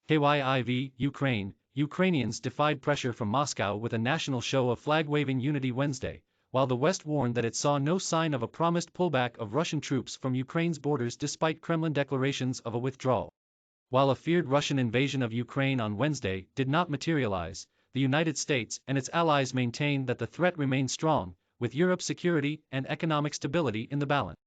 Kyiv, Ukraine. Ukrainians defied pressure from Moscow with a national show of flag-waving unity Wednesday, while the West warned that it saw no sign of a promised pullback of Russian troops from Ukraine's borders despite Kremlin declarations of a withdrawal. While a feared Russian invasion of Ukraine on Wednesday did not materialize, the United States and its allies maintain that the threat remains strong, with Europe's security and economic stability in the balance.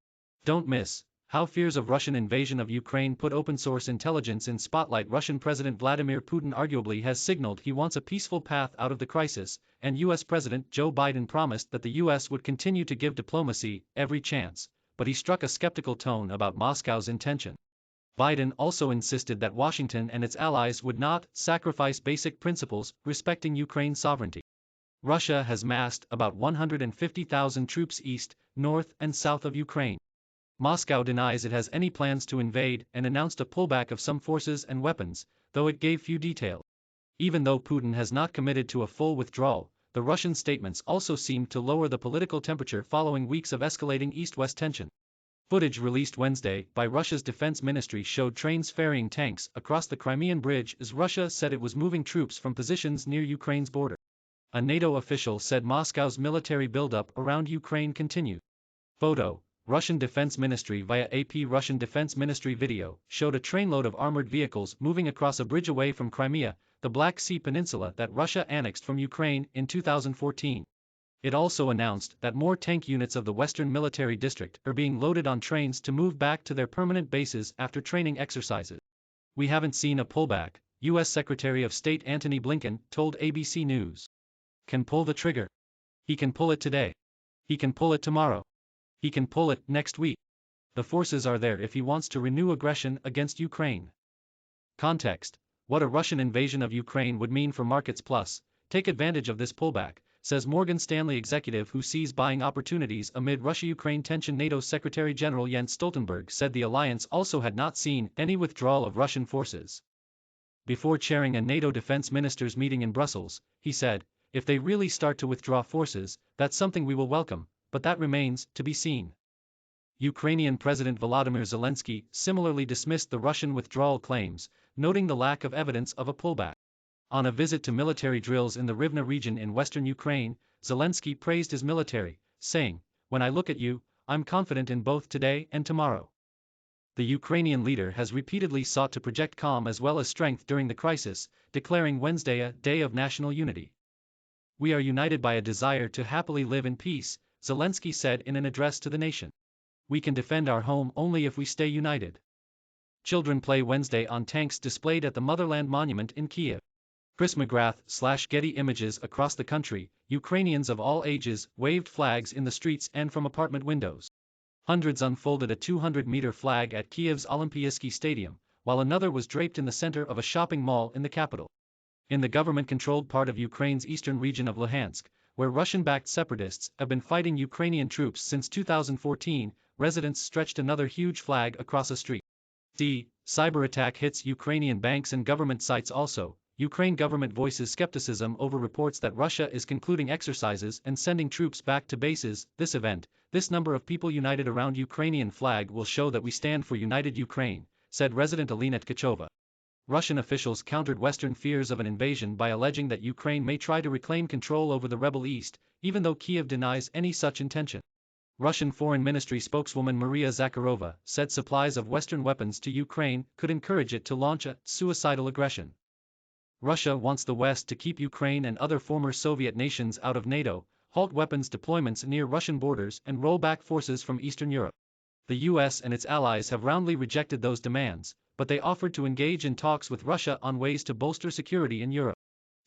Don't miss how fears of Russian invasion of Ukraine put open-source intelligence in spotlight. Russian President Vladimir Putin arguably has signaled he wants a peaceful path out of the crisis, and U.S. President Joe Biden promised that the U.S. would continue to give diplomacy every chance, but he struck a skeptical tone about Moscow's intention. Biden also insisted that Washington and its allies would not sacrifice basic principles respecting Ukraine's sovereignty. Russia has massed about 150,000 troops east, north, and south of Ukraine. Moscow denies it has any plans to invade and announced a pullback of some forces and weapons, though it gave few details. Even though Putin has not committed to a full withdrawal, the Russian statements also seemed to lower the political temperature following weeks of escalating east-west tension. Footage released Wednesday by Russia's defense ministry showed trains ferrying tanks across the Crimean Bridge as Russia said it was moving troops from positions near Ukraine's border. A NATO official said Moscow's military buildup around Ukraine continued. Photo. Russian Defense Ministry via AP. Russian Defense Ministry video showed a trainload of armored vehicles moving across a bridge away from Crimea, the Black Sea peninsula that Russia annexed from Ukraine in 2014. It also announced that more tank units of the Western Military District are being loaded on trains to move back to their permanent bases after training exercises. We haven't seen a pullback, U.S. Secretary of State Antony Blinken told ABC News. Can pull the trigger. He can pull it today. He can pull it tomorrow. He can pull it next week. The forces are there if he wants to renew aggression against Ukraine. Context. What a Russian invasion of Ukraine would mean for markets plus, take advantage of this pullback, says Morgan Stanley executive who sees buying opportunities amid Russia-Ukraine tension. NATO Secretary General Jens Stoltenberg said the alliance also had not seen any withdrawal of Russian forces. Before chairing a NATO defense ministers meeting in Brussels, he said, if they really start to withdraw forces, that's something we will welcome, but that remains to be seen. Ukrainian President Volodymyr Zelensky similarly dismissed the Russian withdrawal claims, noting the lack of evidence of a pullback. On a visit to military drills in the Rivne region in western Ukraine, Zelensky praised his military, saying, "When I look at you, I'm confident in both today and tomorrow." The Ukrainian leader has repeatedly sought to project calm as well as strength during the crisis, declaring Wednesday a day of national unity. "We are united by a desire to happily live in peace," Zelensky said in an address to the nation. "We can defend our home only if we stay united." Children play Wednesday on tanks displayed at the Motherland Monument in Kyiv. Chris McGrath/Getty Images. Across the country, Ukrainians of all ages waved flags in the streets and from apartment windows. Hundreds unfolded a 200-meter flag at Kyiv's Olympiyskiy Stadium, while another was draped in the center of a shopping mall in the capital. In the government-controlled part of Ukraine's eastern region of Luhansk, where Russian-backed separatists have been fighting Ukrainian troops since 2014, residents stretched another huge flag across a street. Cyber attack hits Ukrainian banks and government sites. Also, Ukraine government voices skepticism over reports that Russia is concluding exercises and sending troops back to bases. This number of people united around Ukrainian flag will show that we stand for united Ukraine, said resident Alina Tkachova. Russian officials countered Western fears of an invasion by alleging that Ukraine may try to reclaim control over the rebel east, even though Kyiv denies any such intention. Russian Foreign Ministry spokeswoman Maria Zakharova said supplies of Western weapons to Ukraine could encourage it to launch a suicidal aggression. Russia wants the West to keep Ukraine and other former Soviet nations out of NATO, halt weapons deployments near Russian borders and roll back forces from Eastern Europe. The US and its allies have roundly rejected those demands, but they offered to engage in talks with Russia on ways to bolster security in Europe.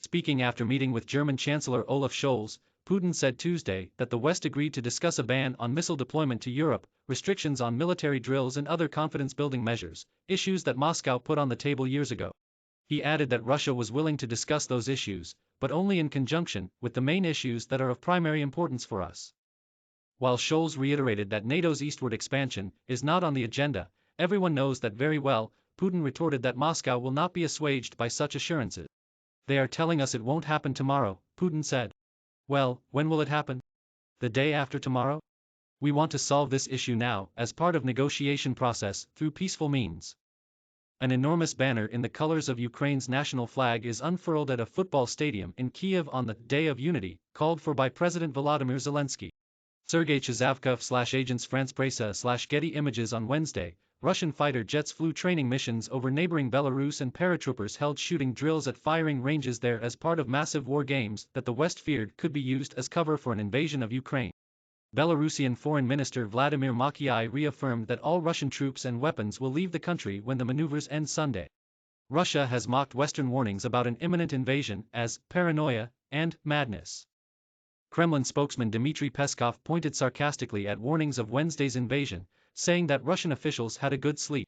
Speaking after meeting with German Chancellor Olaf Scholz, Putin said Tuesday that the West agreed to discuss a ban on missile deployment to Europe, restrictions on military drills and other confidence-building measures, issues that Moscow put on the table years ago. He added that Russia was willing to discuss those issues, but only in conjunction with the main issues that are of primary importance for us. While Scholz reiterated that NATO's eastward expansion is not on the agenda, everyone knows that very well. Putin retorted that Moscow will not be assuaged by such assurances. "They are telling us it won't happen tomorrow," Putin said. "Well, when will it happen? The day after tomorrow? We want to solve this issue now as part of negotiation process through peaceful means." An enormous banner in the colors of Ukraine's national flag is unfurled at a football stadium in Kyiv on the Day of Unity, called for by President Volodymyr Zelensky. Sergei Chizavkov/Agence France Presse/Getty Images on Wednesday, Russian fighter jets flew training missions over neighboring Belarus and paratroopers held shooting drills at firing ranges there as part of massive war games that the West feared could be used as cover for an invasion of Ukraine. Belarusian Foreign Minister Vladimir Putin reaffirmed that all Russian troops and weapons will leave the country when the maneuvers end Sunday. Russia has mocked Western warnings about an imminent invasion as paranoia and madness. Kremlin spokesman Dmitry Peskov pointed sarcastically at warnings of Wednesday's invasion, saying that Russian officials had a good sleep.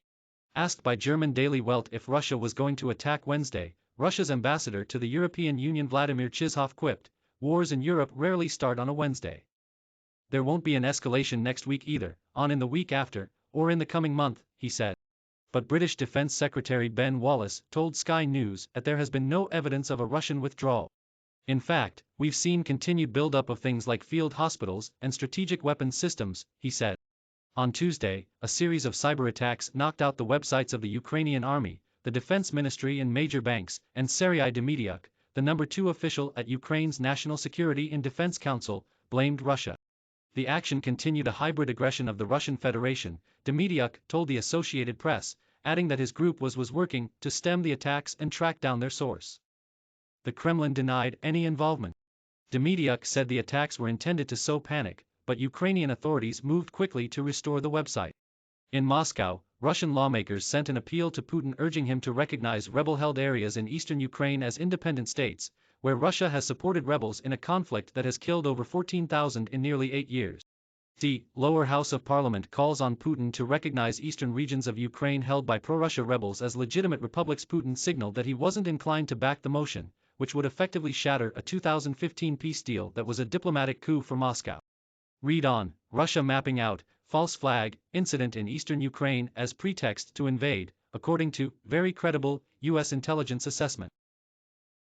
Asked by German daily Welt if Russia was going to attack Wednesday, Russia's ambassador to the European Union Vladimir Chizhov quipped, "Wars in Europe rarely start on a Wednesday. There won't be an escalation next week either, on in the week after, or in the coming month," he said. But British Defence Secretary Ben Wallace told Sky News that there has been no evidence of a Russian withdrawal. "In fact, we've seen continued buildup of things like field hospitals and strategic weapons systems," he said. On Tuesday, a series of cyber attacks knocked out the websites of the Ukrainian army, the defense ministry and major banks, and Serhiy Dmityuk, the number 2 official at Ukraine's National Security and Defense Council, blamed Russia. The action continued a hybrid aggression of the Russian Federation, Dmityuk told the Associated Press, adding that his group was working to stem the attacks and track down their source. The Kremlin denied any involvement. Dmityuk said the attacks were intended to sow panic, but Ukrainian authorities moved quickly to restore the website. In Moscow, Russian lawmakers sent an appeal to Putin urging him to recognize rebel-held areas in eastern Ukraine as independent states, where Russia has supported rebels in a conflict that has killed over 14,000 in nearly 8 years. The lower house of parliament calls on Putin to recognize eastern regions of Ukraine held by pro-Russia rebels as legitimate republics. Putin signaled that he wasn't inclined to back the motion, which would effectively shatter a 2015 peace deal that was a diplomatic coup for Moscow. Read on, Russia mapping out false flag incident in eastern Ukraine as pretext to invade, according to very credible U.S. intelligence assessment.